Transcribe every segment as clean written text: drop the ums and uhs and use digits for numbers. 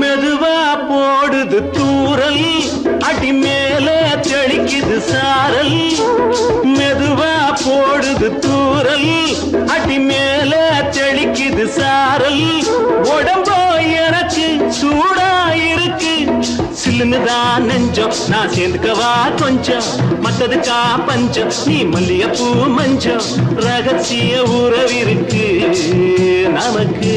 மெதுவா போடுது தூரல், அடி மேல தெளிக்குது சாரல். மெதுவா போடுது தூரல், அடி மேல தெளிக்குது சாரல். உடம்போ எனக்கு சூடா இருக்கு, சில்லுன்னுதான் நெஞ்சம். நான் சேர்ந்துக்கவா கொஞ்சம், மத்ததுக்கா பஞ்சம். நீ மல்லிகைப்பூ மஞ்சம், ரகசிய உறவிருக்கு நமக்கு.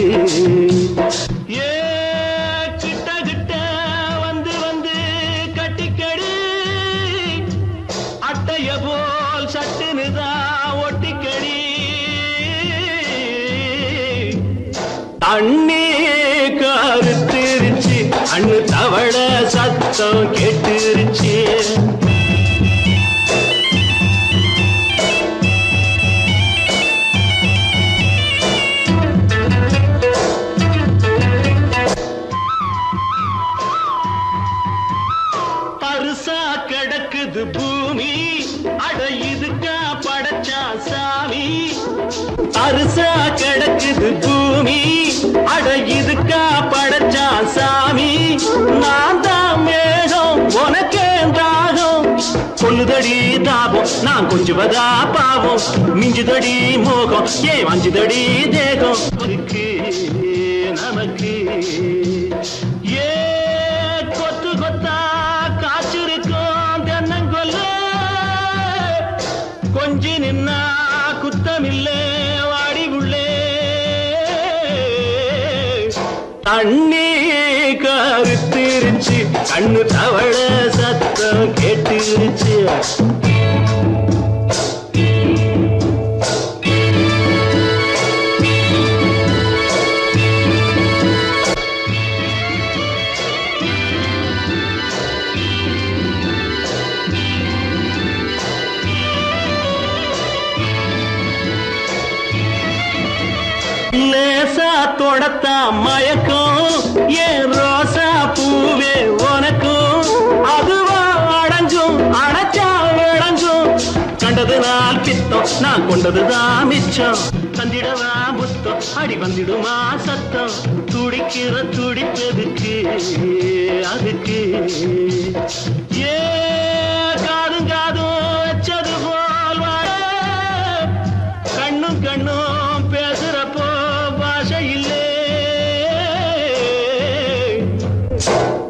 அண்ணே கருத்திருச்சு, அண்ணு தவள சத்தம் கேட்டுருச்சு. பருசா கிடக்குது பூமி, அட இதுக்கா படைச்சா சாமி. அரிசா கிடக்குது பூமி, அட இதுக்கா படைச்சா சாமி. நான் தான் மேகம், உனக்கே தாகம். கொல்லுதடி தாபம், நான் கொஞ்சுவதா பாவம். மிஞ்சுதடி மோகம், ஏன் வஞ்சுதடி தேகம். நமக்கு ஏ கொத்து கொத்தா காய்ச்சிருக்கும் தென்னங்கொல்ல. கொஞ்சி நின்னா குத்தமில்லே வாடி உள்ளே. தண்ணி கருத்திருச்சு, கண்ணு தவள சத்தம் கேட்டுருச்சு. லேசா தொடத்தா மயக்கம், ஏன் ரோசா பூவே உனக்கும். அதுவா அடங்கும், அடைச்சா விளங்கும். கண்டது நாள் பித்தம், நான் கொண்டதுதான் மிச்சம். தந்திடவா புத்தம், அடி வந்திடுமா சத்தம். துடிக்கிற துடிப்பதுக்கு அதுக்கு. ஏ காதும் காதும் வச்சது போல் வாழ, கண்ணும் கண்ணும் பேசுறப்போ பாஷை இல்லே.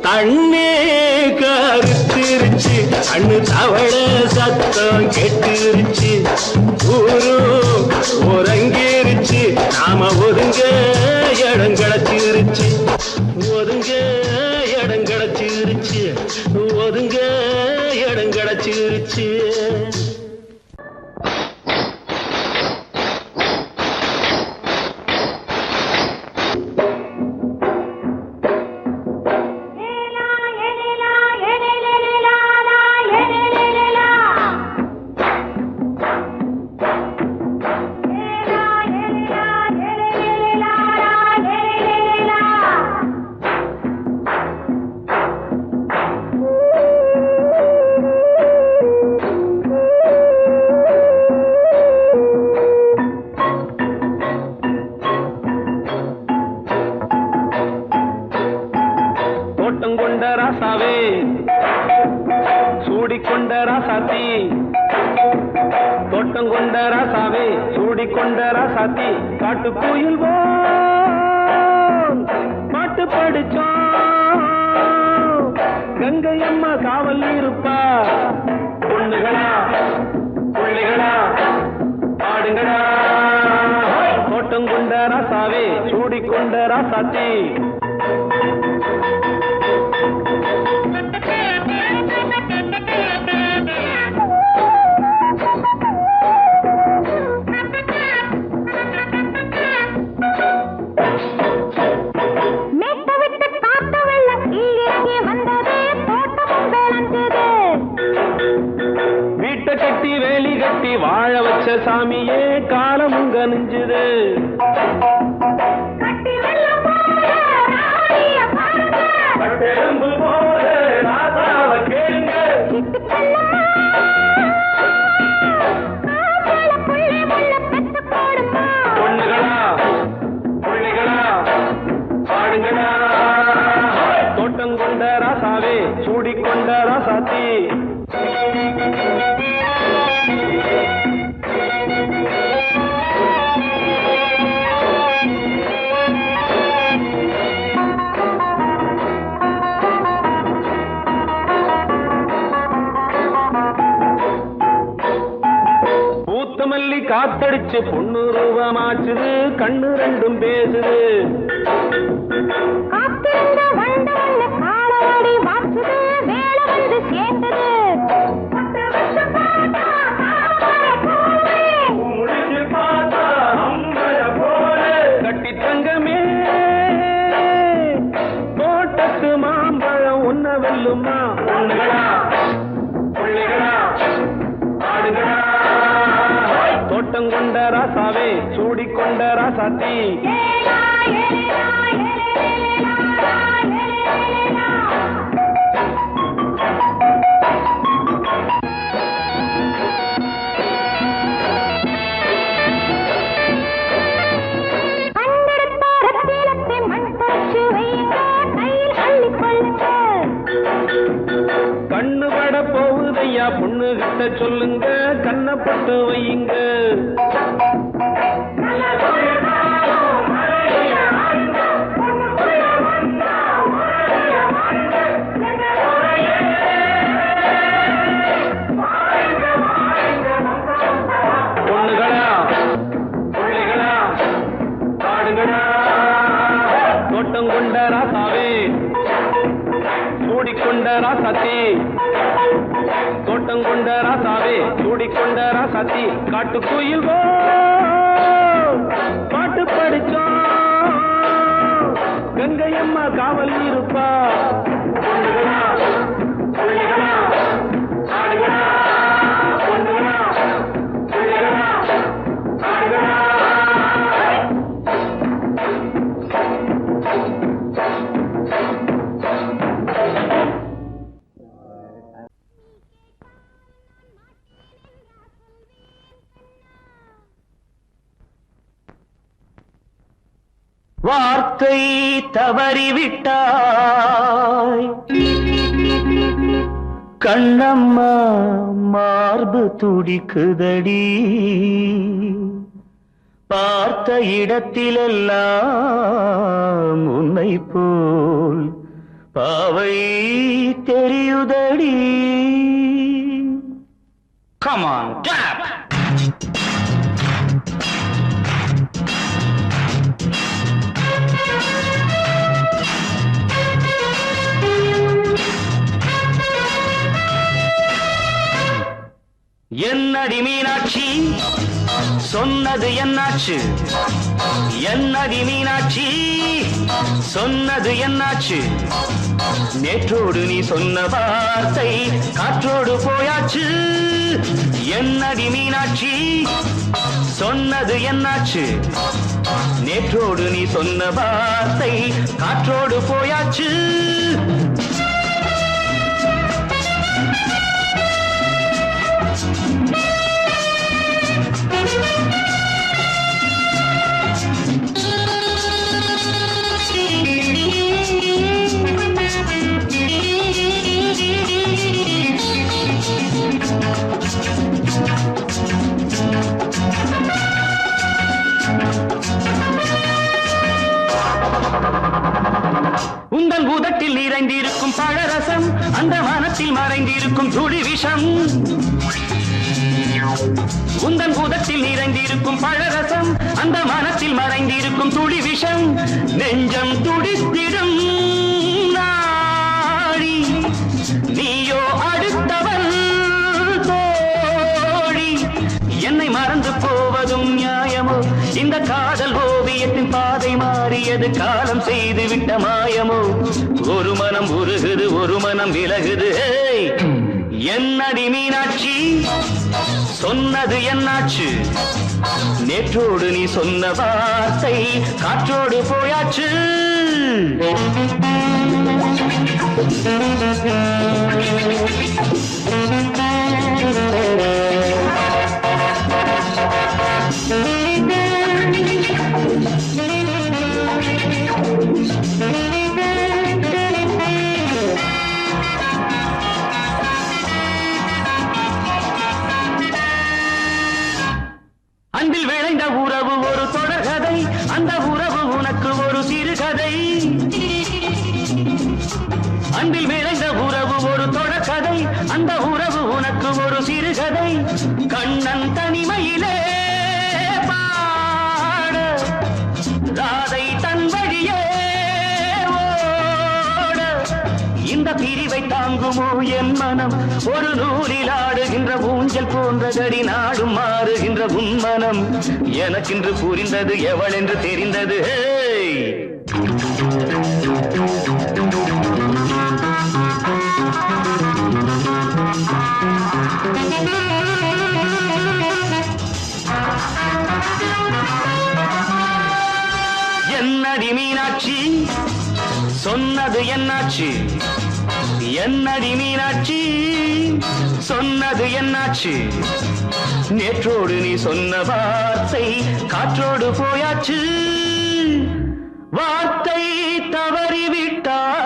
தண்ணே கருத்திருச்சு, கண்ணு தவள சத்தம் கெட்டுருச்சு. ஊரு ஒரங்கிருச்சு, நாம ஒதுங்க இடம் கிடைச்சிருச்சு. ஒதுங்க இடம் கிடைச்சிருச்சு, ஒதுங்க இடம் கிடைச்சிருச்சு. ராசாவே சூடிக்கொண்ட ராசாத்தி தோட்டம் கொண்ட ராசாவே சூடிக்கொண்ட ராசாத்தி காட்டு கோயில் பாட்டு படிச்சோம் கங்கை அம்மா காவல் இருப்பா பொண்ணுகளா பிள்ளைகளா ஆடுங்களா தோட்டம் கொண்ட ராசாவே சூடிக்கொண்ட ராசாத்தி கட்டி வேலி கட்டி வாழ வச்ச சாமியே காலமுங்க நெஞ்சுது பொண்ணுகளா பிள்ளைகளா ஆடுங்களா தோட்டம் கொண்ட ராசாவே சூடிக்கொண்ட ராசாத்தி மல்லி காத்தடிச்சு பொண்ணு ரூபமாச்சுது கண்ணு ரெண்டும் பேசுது கட்டி தங்கமே தோட்டத்து மாம்பழம் உன்ன வெல்லுமா பொண்ணுகளா பிள்ளைகளா ஆடுகளா தோட்டம் கொண்ட ராசாவே சூடிக்கொண்ட ராசாத்தி கண்ணு பட போகுதையா பொண்ணு கிட்ட சொல்லுங்க கண்ணப்பட்டு வையுங்க பொண்ணுகளா பிள்ளைகளா ஆடுங்களா தோட்டம் கொண்ட ராசாவே சூடிக்கொண்ட ராசாத்தி தோட்டம் கொண்ட ராசாவே சூடிக்கொண்ட ராசாத்தி காட்டு கோயில் பாட்டு படிச்சோம் கங்கை அம்மா காவல் இருப்பா பொண்ணுகளா பிள்ளைகளா ஆடுகளா பொண்ணுகளா பிள்ளைகளா ஆடுகளா வார்த்தை தவறிவிட்டாய் கண்ணம்மா மார்பு துடிக்குதடி பார்த்த இடத்திலெல்லாம் உன்னை போல் பாவை தெரியுதடி. Come on, clap! என்னடி மீனாட்சி சொன்னது என்னாச்சு? என்னடி மீனாட்சி சொன்னது என்னாச்சு? நேற்றோடு நீ சொன்ன வார்த்தை காற்றோடு போயாச்சு. என்னடி மீனாட்சி சொன்னது என்னாச்சு? நேற்றோடு நீ சொன்ன வார்த்தை காற்றோடு போயாச்சு. கூடத்தில் நிறைந்திருக்கும் பழரசம் அந்த மனத்தில் மறைந்திருக்கும் துளி விஷம் உந்தன் பூதத்தில் நிறைந்திருக்கும் பழரசம் அந்த மனத்தில் மறைந்திருக்கும் துளி விஷம் நெஞ்சம் துடித்திடும் நாடி நீயோ அடுத்தவன் தோழி என்னை மறந்து போவதும் நியாயமோ இந்த காதல் ஓவியத்தின் பாதை மாறியது காலம் செய்து விட்ட மாயமோ ஒரு மனம் உருகுது ஒரு மனம் விலகுது என்னடி மீனாட்சி சொன்னது என்னாச்சு நேற்றோடு நீ சொன்ன வார்த்தை காற்றோடு போயாச்சு அன்பில் விளைந்த உறவு ஒரு தொடர்கதை அந்த உறவு உனக்கு ஒரு சிறுகதை அன்பில் விளைந்த உறவு ஒரு தொடர்கதை அந்த உறவு உனக்கு ஒரு சிறுகதை கண்ணன் தனிமையிலே பாட ராதை தன் வழியே ஓட இந்த பிரிவை தாங்குமோ என் மனம் ஒரு நூலில் ஆடுகின்ற ஊஞ்சல் போன்றதடி நாடும் மாறுகின்ற உன்மனம் எனக்கென்று புரிந்தது எவள் என்று தெரிந்தது என்னடி மீனாட்சி சொன்னது என்னாச்சு என்னடி மீனாட்சி சொன்னது என்னாச்சு நேற்றோடு நீ சொன்ன வார்த்தை காற்றோடு போயாச்சு வார்த்தை தவறிவிட்டாய்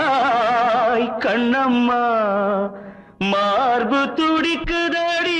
கண்ணம்மா மார்பு துடிக்குதடி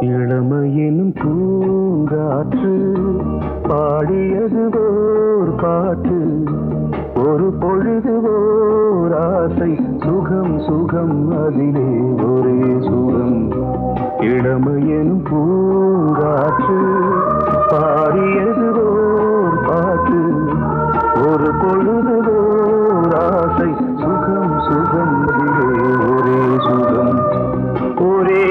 இளமையினும் பூங்காற்று பாடியது ஓர் பாட்டு ஒரு பொழுது ஓர் ஆசை சுகம் சுகம் அதிலே ஒரே சுகம் இளமையினும் பூங்காற்று பாடியது ஓர் பாட்டு ஒரு பொழுது ஓர் ஆசை சுகம் சுகம் அதிலே ஒரே சுகம் ஒரே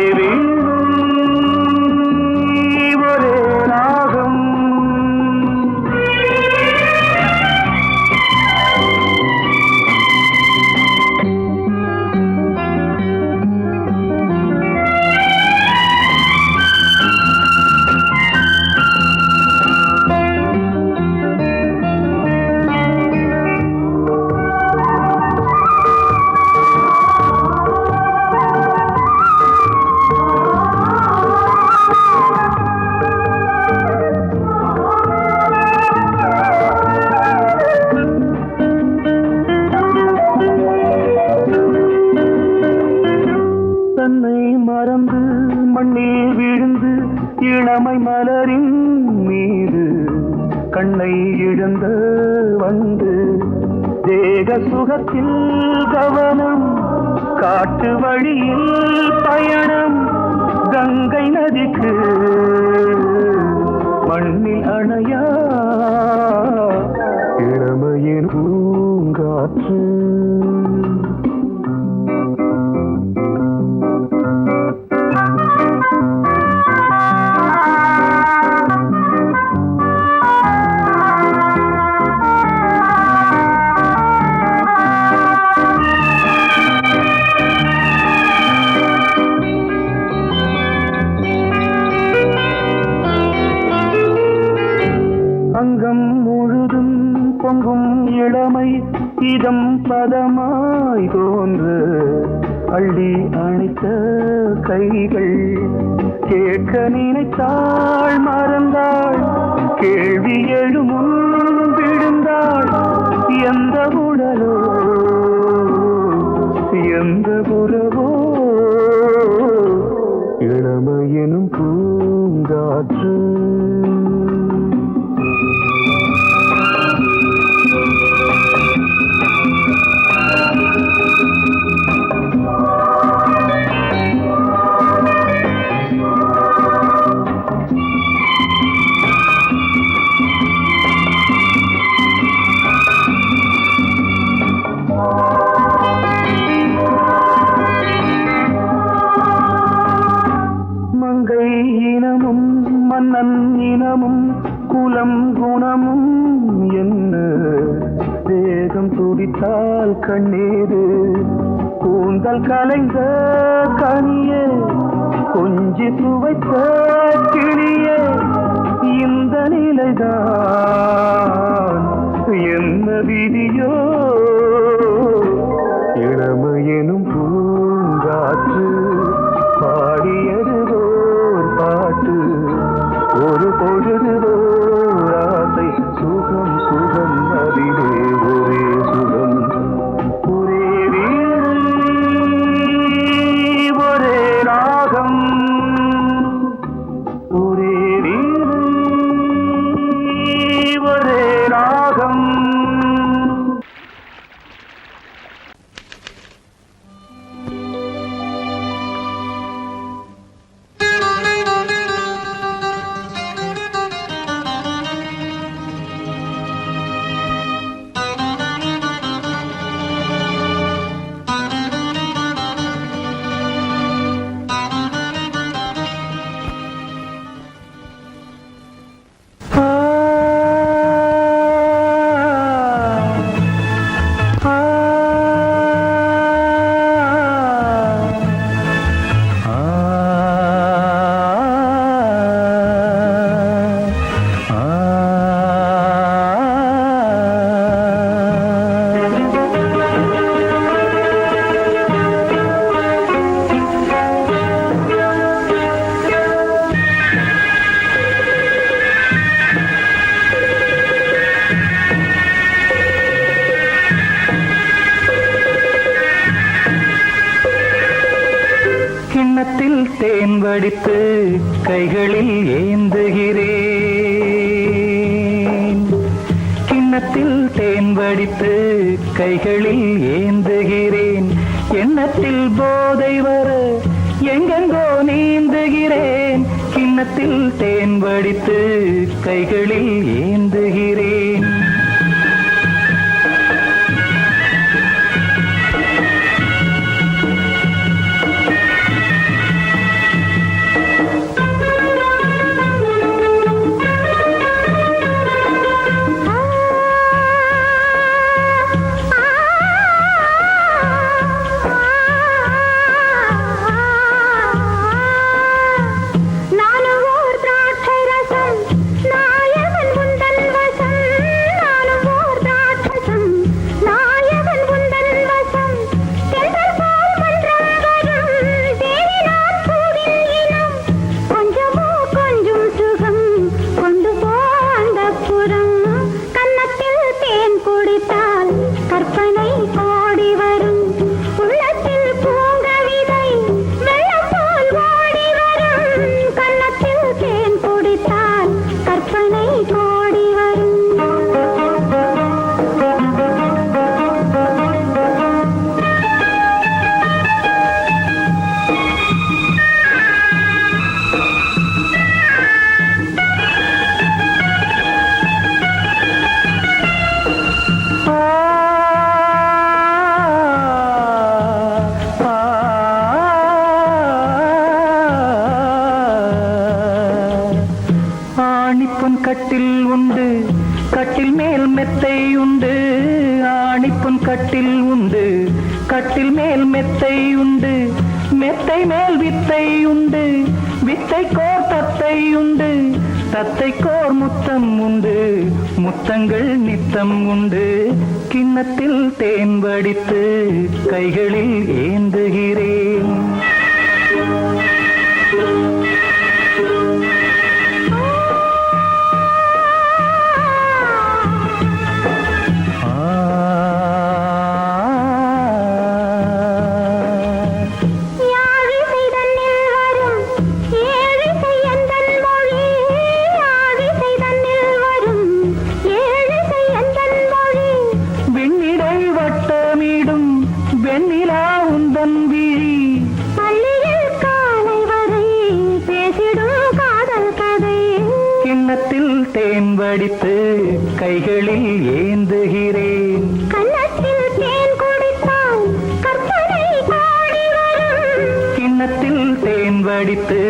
மண்ணில் விழுந்து இளமை மலரின் மீது கண்ணை இழந்த வந்து தேக சுகத்தில் கவனம் காட்டு வழியில் பயணம் கங்கை நதிக்கு மண்ணில் அணையா இளமையின் பூங்காற்று அங்கம் முழுதும் பொங்கும் இளமை இதம் பதமாய் தோன்று அள்ளி அணைத்த கைகள் கேட்க நினைத்தாள் மறந்தாள் கேள்வி எழும் முன் விழுந்தாள் எந்த உடலோ எந்த உறவோ இளமையெனும் பூங்காற்று இனமும் மன்னன் இனமும் குலம் குணமும் என்ன வேகம் துடித்தால் கண்ணீரு கூந்தல் கலைந்த கனியே கொஞ்சி சுவைத்த கிளியே இந்த நிலைதான் என்ன விதியோ இளமையெனும் பூங்காற்று பாடியது பாட்டு ஒரு பொழுது ஆசை சுகம் சுகம் அதிலே ஒரே சுகம் ஒரே வீடு ஒரே ராகம் ஒரே வீடு ஒரே ராகம் கிண்ணத்தில் தேன் வடித்து கைகளில் ஏந்துகிறேன் கிண்ணத்தில் தேன் வடித்து கைகளில் ஏந்துகிறேன் எண்ணத்தில் போதை வர எங்கெங்கோ நீந்துகிறேன் கிண்ணத்தில் தேன் வடித்து கைகளில் ஏந்துகிறேன் கட்டில் உண்டு கட்டில் மேல் மெத்தை உண்டு ஆணிப்பொன் கட்டில் உண்டு கட்டில் மேல் மெத்தை உண்டு மெத்தை மேல் வித்தை உண்டு வித்தை கோர் தத்தை உண்டு தத்தைக்கோர் முத்தம் உண்டு, முத்தங்கள் நித்தம் உண்டு. கிண்ணத்தில் தேன் வடித்து கைகளில் ஏந்துகிறேன். தேன் வடித்து கைகளில் ஏந்துகிறேன். கன்னத்தில் தேன் குடித்தால் கற்பனை பாடி வரும். கிண்ணத்தில் தேன் வடித்து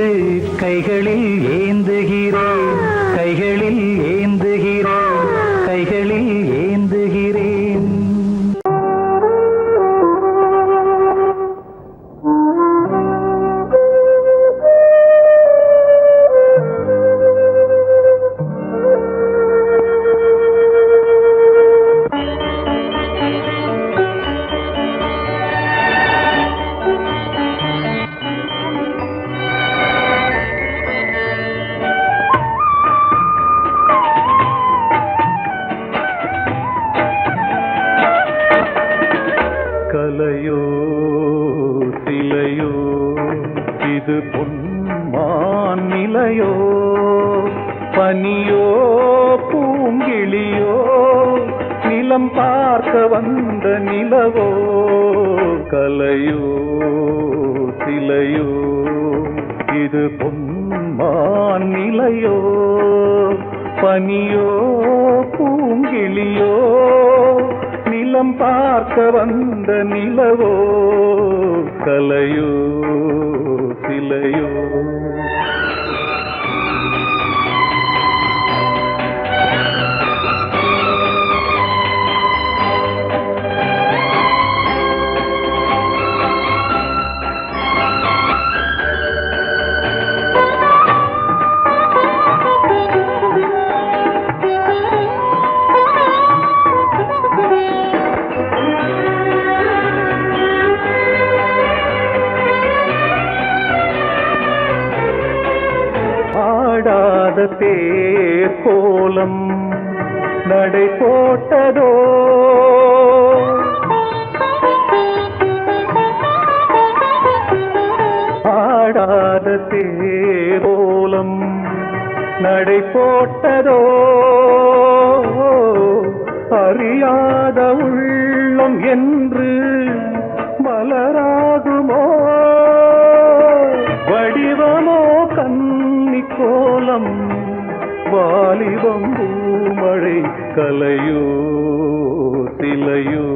கைகளில் ஏந்துகிறேன். கைகளில் ஏந்துகிறேன். கைகளில் ஏந்துகிறேன். கலையோ சிலையோ இது பொன்மான் நிலையோ, பனியோ பூங்கிளியோ நிலம் பார்க்க வந்த நிலவோ. கலையோ சிலையோ இது பொன்மான் நிலையோ, பனியோ பூங்கிளியோ நிலம் பார்க்க வந்த நிலவோ. கலையோ சிலையோ ஆடாத தேர் கோலம் நடை போட்டதோ, ஆடாத தேர் கோலம் நடை போட்டதோ. அறியாத உள்ளம் என்று மலராகுமோ, வடிவமோ கன்னி கோலம் வாலிபம் பூமழை. கலையோ சிலையோ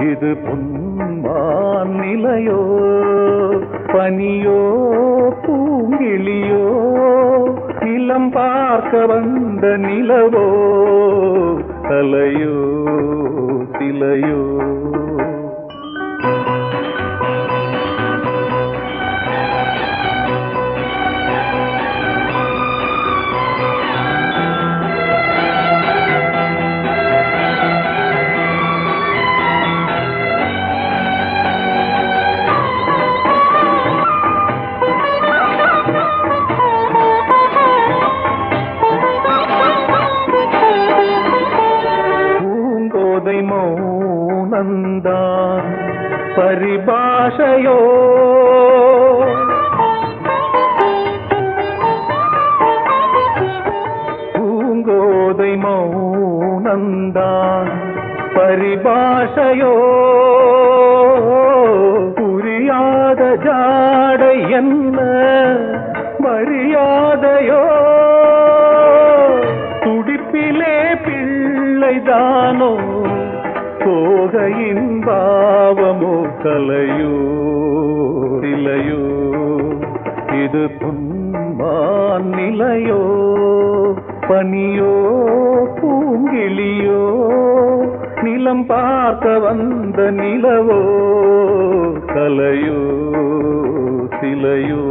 இது பொன்மான் நிலையோ, பனியோ பூங்கிளியோ நிலம் பார்க்க வந்த நிலவோ. கலையோ சிலையோ மௌனந்தான் பரிபாஷையோ, பூங்கோதை மௌனந்தான் பரிபாஷையோ. புரியாத ஜாடை என்ன மரியாதையோ, துடிப்பிலே பிள்ளைதானோ சோகையின் பாவமோ. கலையோ சிலையோ இது பொன்மான் நிலையோ, பனியோ பூங்கிளியோ நிலம் பார்க்க வந்த நிலவோ. கலையோ சிலையோ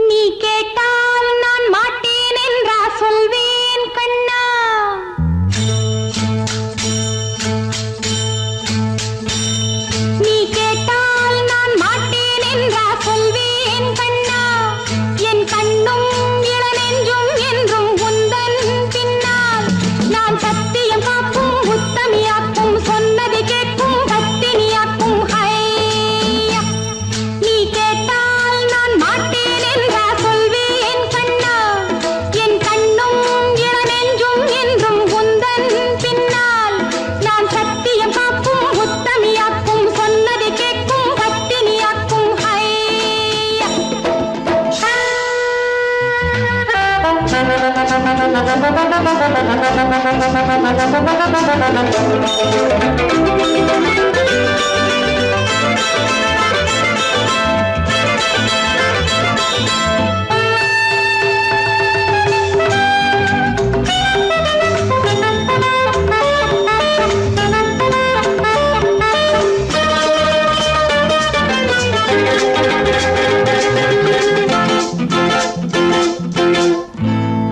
நீ கேட்டால் நான் மாட்டேன் என்றா சொல்வேன் கண்ணா. நீ கேட்டால் நான் மாட்டேன் என்றா சொல்வேன் கண்ணா. என் கண்ணும் இளநெஞ்சும் என்றும் உந்தன் பின்னால். நான் சத்தியம் காக்கும் உத்தமியாக்கும் சொன்னதை கேட்கும் பத்தினியாக்கும் ஹையா. நீ கேட்டால் நான் மாட்டேன் என்றா சொல்வேன் கண்ணா. என் கண்ணும் இளநெஞ்சும் என்றும் உந்தன் பின்னால். நான் சத்தியம் காக்கும் உத்தமியாக்கும் சொன்னதை கேட்கும் பத்தினியாக்கும் ஹையா.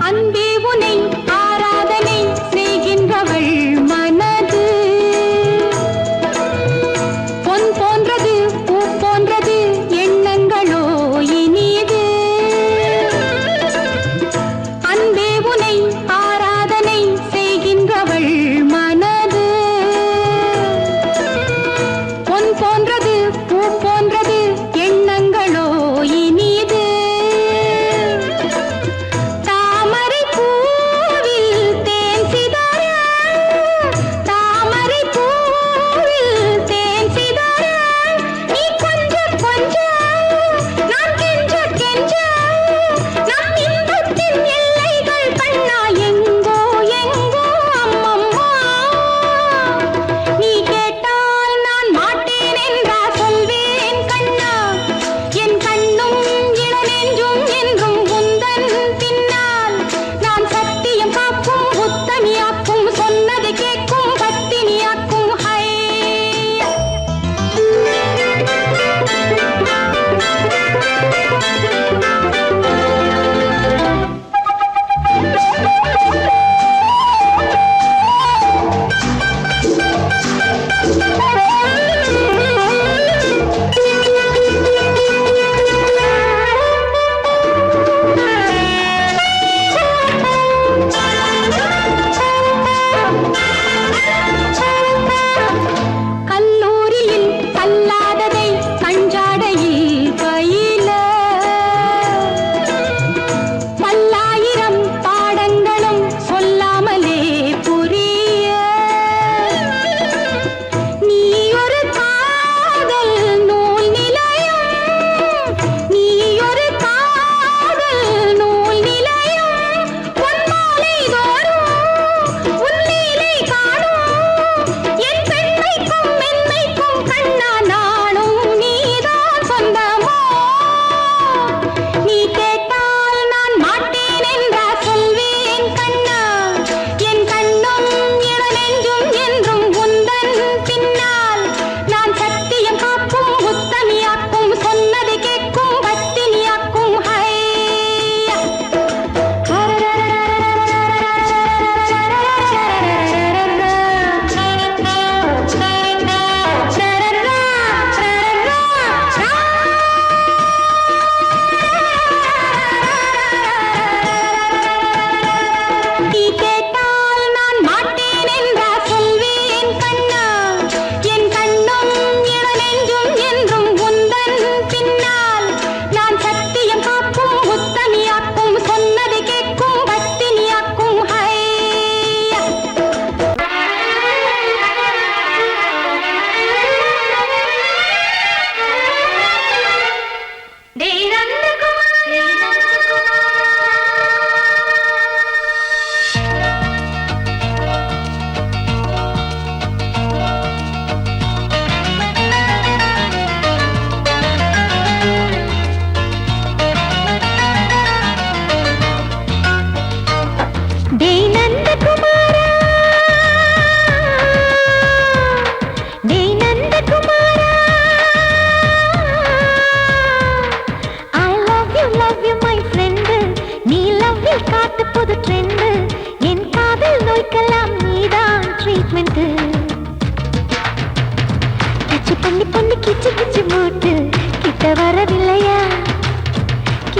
அன்பே உனை ஆராதனை செய்கின்றவள் மனது.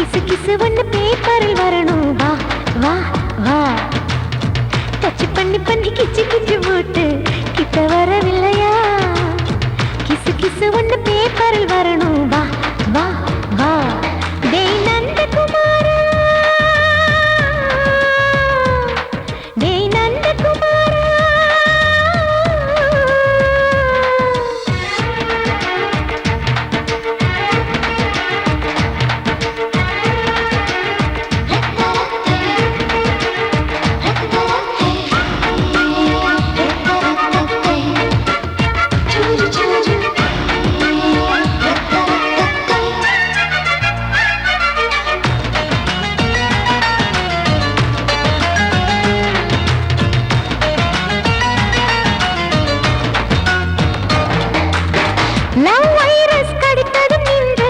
கிசு கிசு ஒண்ணு பேப்பரில் வரணும் வா வா வா டச் பண்ணி பண்ணி கிச்சு கிச்சு போட்டு கிட்ட வரவில்லையா கிசு கிசு ஒண்ணு பேப்பரில் வரணும் வா வா வா டேய் நந்தகுமாரா டேய் நந்தகுமாரா லவ் வைரஸ் கடித்ததும் நின்று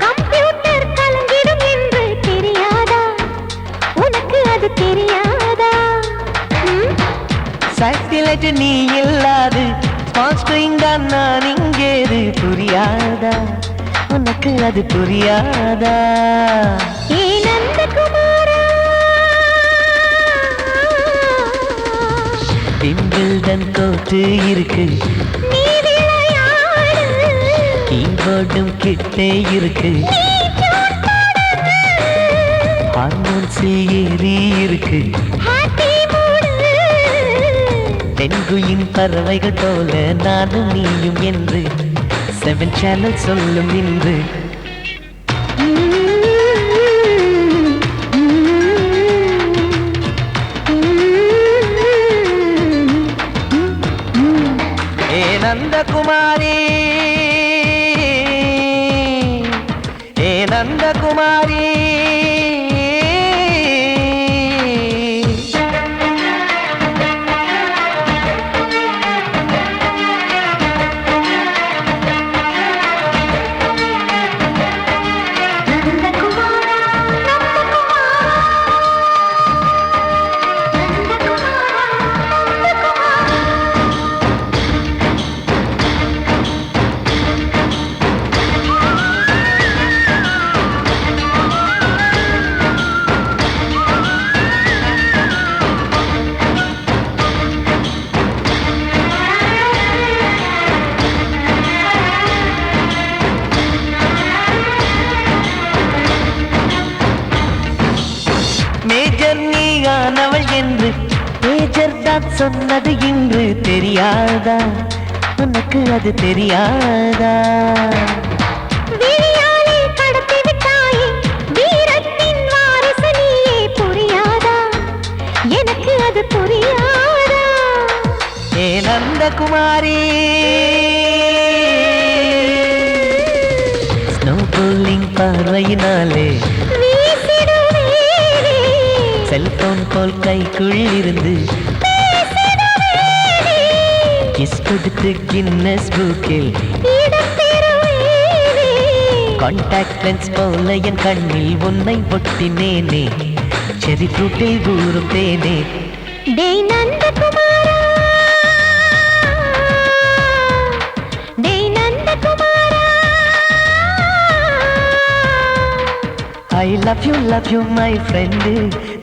கம்ப்யூட்டர் கலங்கிடும் என்று தெரியாதா உனக்கு அது தெரியாதா சாட்டிலைட் நீ இல்லாது ஸ்மால் ஸ்கிரீன் தான் நான் இங்கேது புரியாதா உனக்கு அது புரியாதா ஏ நந்தகுமாரா விம்பிள்டன் கோட்டு இருக்கு நீ விளையாடு கீபோர்டும் கிட்டே இருக்கு நீ டியூன் போடு ஹார்மோன்ஸில் ஏறி இருக்கு ஹாப்பி மூடு தென்குயின் பறவைகள் போல நானும் நீயும் என்று 7 சேனல் சொல்லும் இன்று ஏ நந்தகுமாரி ஏ நந்தகுமாரி மேஜர் நீயானவள் என்று மேஜர் தான் சொன்னது இன்று தெரியாதா உனக்கு அது தெரியாதா விழியாலே கடத்தி விட்டாயே வீரத்தின் வாரிசு நீயே புரியாதா எனக்கு அது புரியாதா ஏ நந்தகுமாரி ஸ்னோ போலிங் பார்வையினாலே வீசிடுவேனே செல்போன் போல் கைக்குள் இருந்து பேசிடுவேனே கிஸ் கொடுத்து கின்னஸ் புக்கில் இடம் பெறுவேனே கான்டாக்ட் லென்ஸ் போல என் கண்ணில் உன்னை ஒட்டினேனே செரி ஃப்ரூட்டில் ஊறும் தேனே டேய் நந்தகுமாரா டேய் நந்தகுமாரா I love you my friend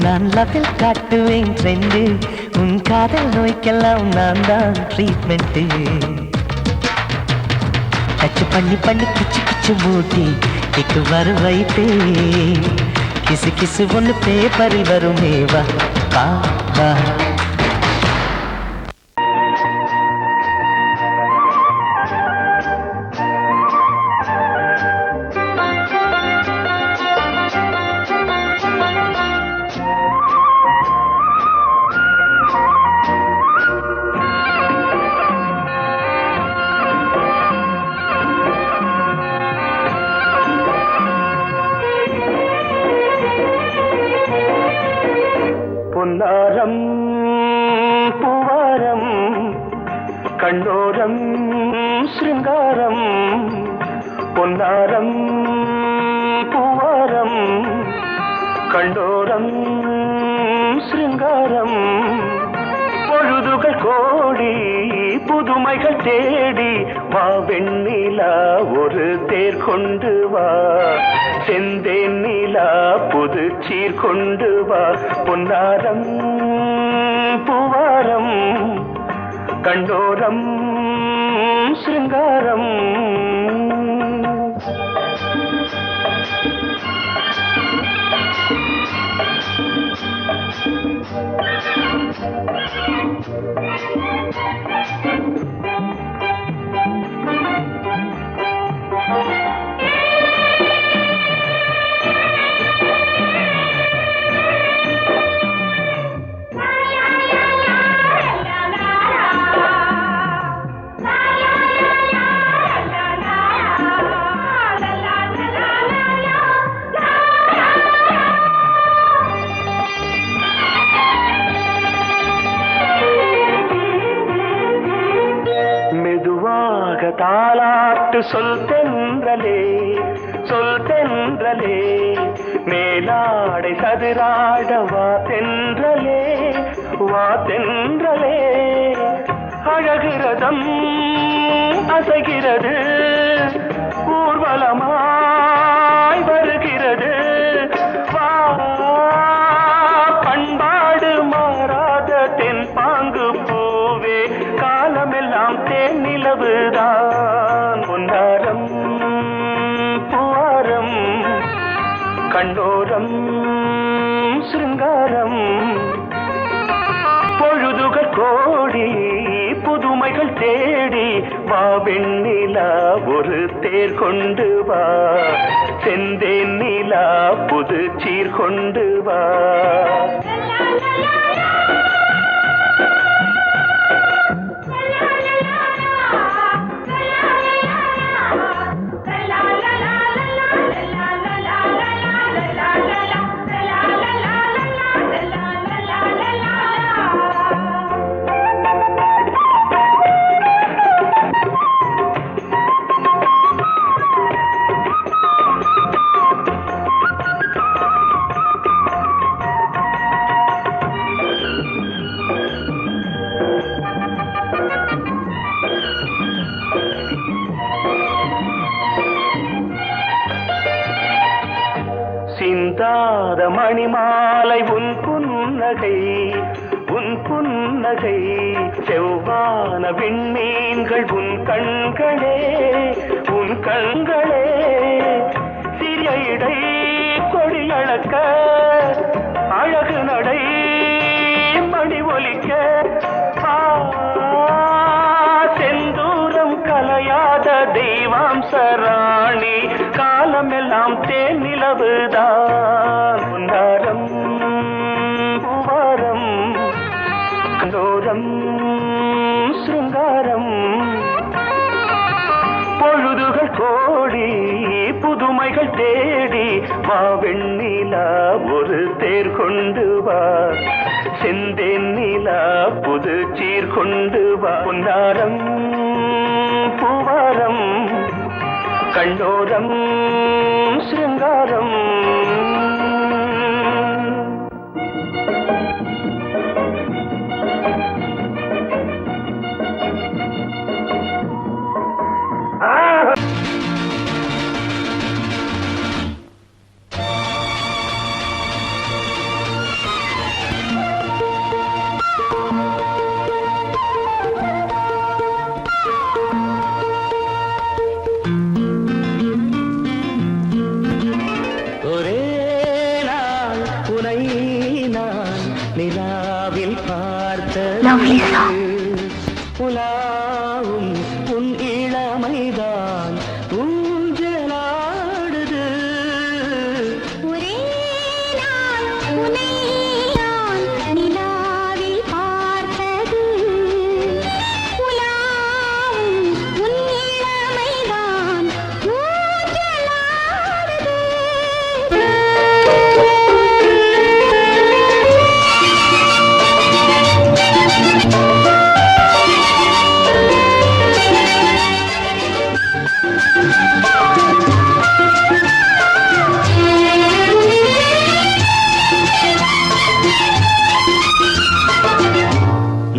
நான் லவ்வில் காட்டுவேன் ட்ரெண்டு உன் காதல் நோய்க்கெல்லாம் நான் தான் ட்ரீட்மெண்ட்டு டச் பண்ணி பண்ணி கிச்சு கிச்சு மூட்டி கிக்கு வரு வைப்பே கிசு கிசு ஒன்று பேப்பரில் வருமே வா வா வா பொன்னாரம் பூவாரம் கண்ணோரம் சிருங்காரம் பொன்னாரம் பூவாரம் கண்டோரம் சிருங்காரம் பொழுதுகள் கோடி புதுமைகள் தேடி வா வெண்ணிலா ஒரு தேர் கொண்டு வா செந்தேன் நிலா புது சீர் கொண்டு வா பொன்னாரம் பூவாரம் கண்டோரம் சிருங்காரம் தாலாட்டு சொல் தென்றலே சொல் தென்றலே மேலாடை சதுராட வா தென்றலே வா தென்றலே அழகிறதம் அசைகிறது ஊர்வலமாய் வருகிறது வா பண்பாடு மாறாத தென் பாங்கு பூவே காலமெல்லாம் தேன் நிலவுதான் பொன்னாரம் பூவாரம் கண்டோரம் சிருங்காரம் பொழுதுகள் கோடி புதுமைகள் தேடி வா வெண்ணிலா ஒரு தேர் கொண்டு வா செந்தேன் நிலா புது சீர் கொண்டு வா சிந்தாத மணிமாலை உன் புன்னகை உன் புன்னகை செவ்வான விண்மீன்கள் உன் கண்களே உன் கண்களே சிறிய இடை கொடியளக்க அழகு நடை மணி ஒலிக்க செந்தூரம் கலையாத தெய்வாம்சராணி காலமெல்லாம் தேன் நிலவுதான் பொன்னாரம் பூவாரம் கண்டோரம் சிருங்காரம் பொழுதுகள் கோடி புதுமைகள் தேடி வா வெண்ணிலா ஒரு தேர் கொண்டு வா செந்தேன் நிலா புது சீர் கொண்டு வா பொன்னாரம் பூவாரம் கண்டோரம் சிருங்காரம் நிலாவில் பார்த்த புலாவும் உன் இளமைதான் ஊஞ்சலாடுது ஒரே நாள் உன்னை நான் நிலாவில் பார்த்தது புலாவும் உன் இளமைதான் ஊஞ்சலாடுது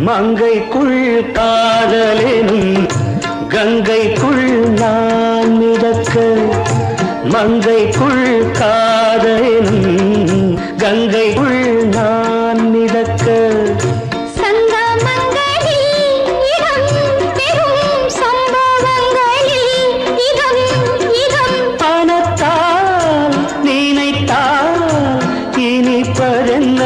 மங்கைக்குள் காதலெனும் கங்கைக்குள் நான் மிதக்க மங்கைக்குள் காதலெனும் கங்கைக்குள் நான் மிதக்க பணத்தால் நினைத்தால் இனிப்பதென்ன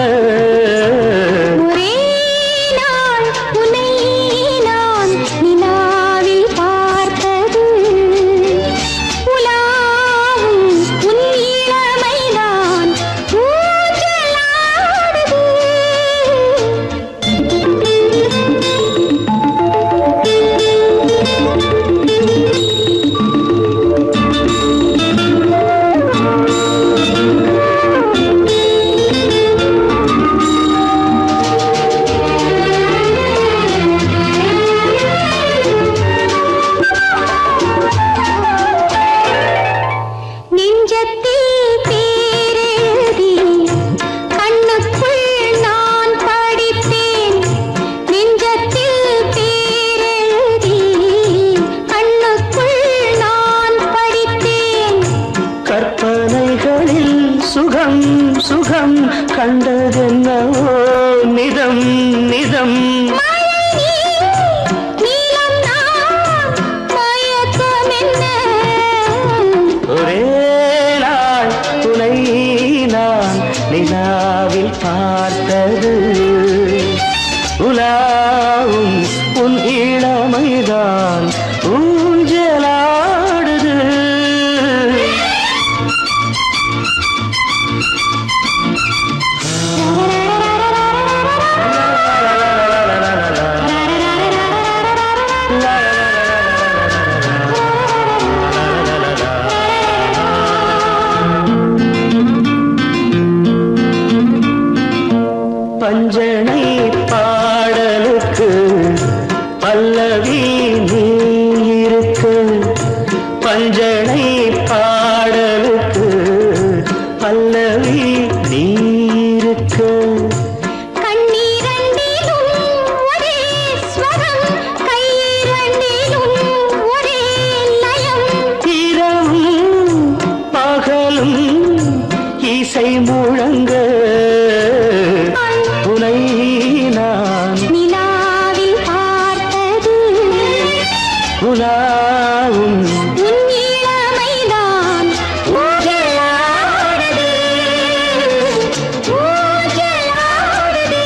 சுகம் சுகம் கண்டதென்னவோ நிதம் நிதம் ஒரே நாள் துணை நான் நிலாவில் பார்த்தது உலாவும் உன் இளமைதான் ஊஞ்சலாடுது பஞ்சனை பாடலுக்கு பல்லவி நீ இருக்கு பஞ்சனை பாடலுக்கு பல்லவி நீ இருக்கு இரவும் பகலும் இசை முழங்க உனை நான் நிலாவில் பார்த்தது உலாவும் உன் இளமைதான் ஊஞ்சலாடுது ஊஞ்சலாடுது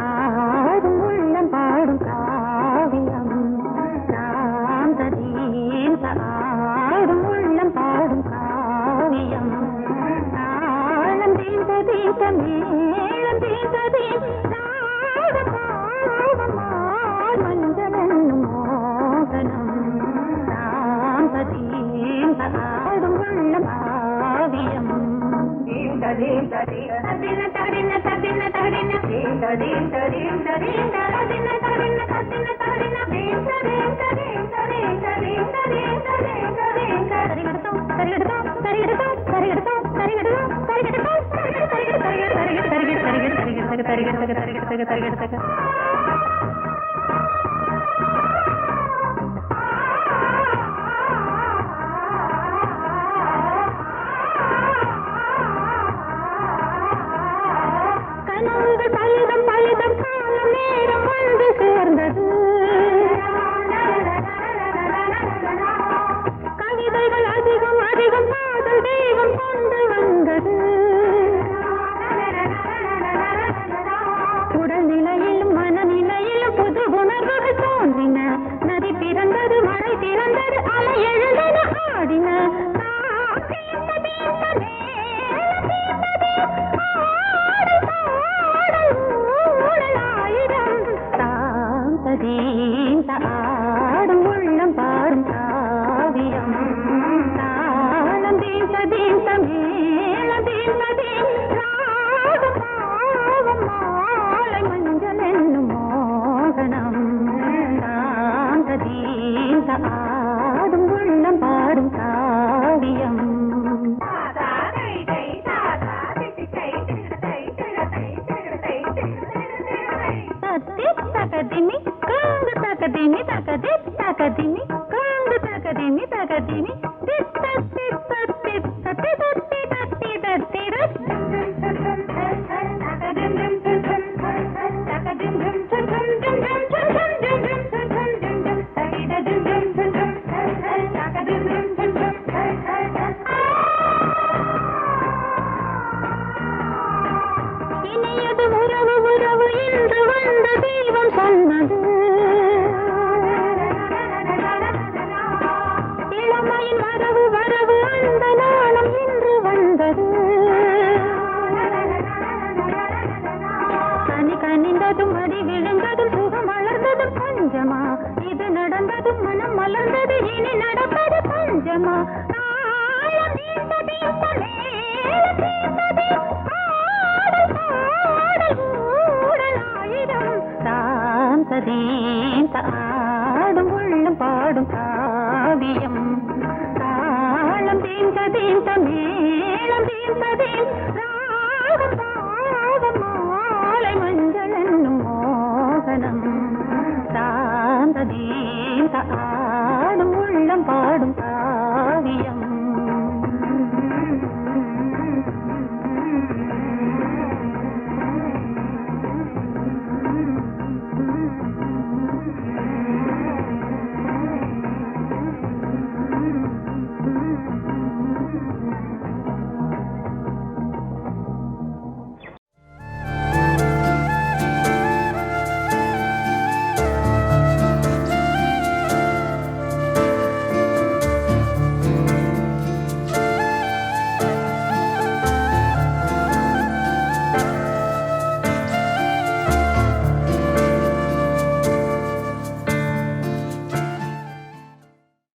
ஆடும் உள்ளம் பாடும் காவியம் ஆடும் உள்ளம் பாடும் காவியம் தாளம் தீந்த தீந்த மேளம் தீந்த தீந்த மஞ்சளும் மோகனம் ஆடும் உள்ளம் காவியம் தடின தரிகடத்தக தரிகடத்தக தரிகடத்தக கனவுகள் பலிதம் பலிதம் காலம் நேரம் வந்து சேர்ந்தது கவிதைகள் அதிகம் அதிகம் காதல் தெய்வம் கொண்டு வந்தது உடல்நிலையிலும் மனநிலையிலும் புது உணர்வுகள் தோன்றின நதி பிறந்தது மழை திறந்தது அலை எழுந்தது ஆடின ஆடும் உள்ளம் பாடும் காவியம் தாளம் தீந்த தீந்த மேல தீந்த தீராடும் பாவம் மாலை மஞ்சள் என்னும் மோகனம் தாந்த தீந்த ஆடும் உள்ளம் பாடும் காவியம் தகதிமி காங்கு தகதிமி தகதி தகதிமி காங்கு தகதிமி தகதிமி தித்த தித்த தித்த தித்தி தத்தி தத்தி இனியது உறவு உறவு என்று வந்த தெய்வம் சொன்னது இளமையின் வரவு வரவு அந்த நாளும் இன்று வந்தது கனி கனிந்ததும் அடி விழுந்ததும் சுகம் வளர்ந்ததும் பஞ்சமா இது நடந்ததும் மனம் மலர்ந்தது இனி நடப்பது பஞ்சமா தாளம் தீர்த்த தீர்த்த மேல தீர்த்தது தாந்ததீந்த ஆடும் உள்ளம் பாடும் காவியம் தாளம் தீந்த தீந்த மேளம் தீர்த்ததீன் ராகம் பாவம் மாலை மஞ்சள் என்னும் மோகனம் தாந்ததீந்த ஆடும் உள்ளம் பாடும்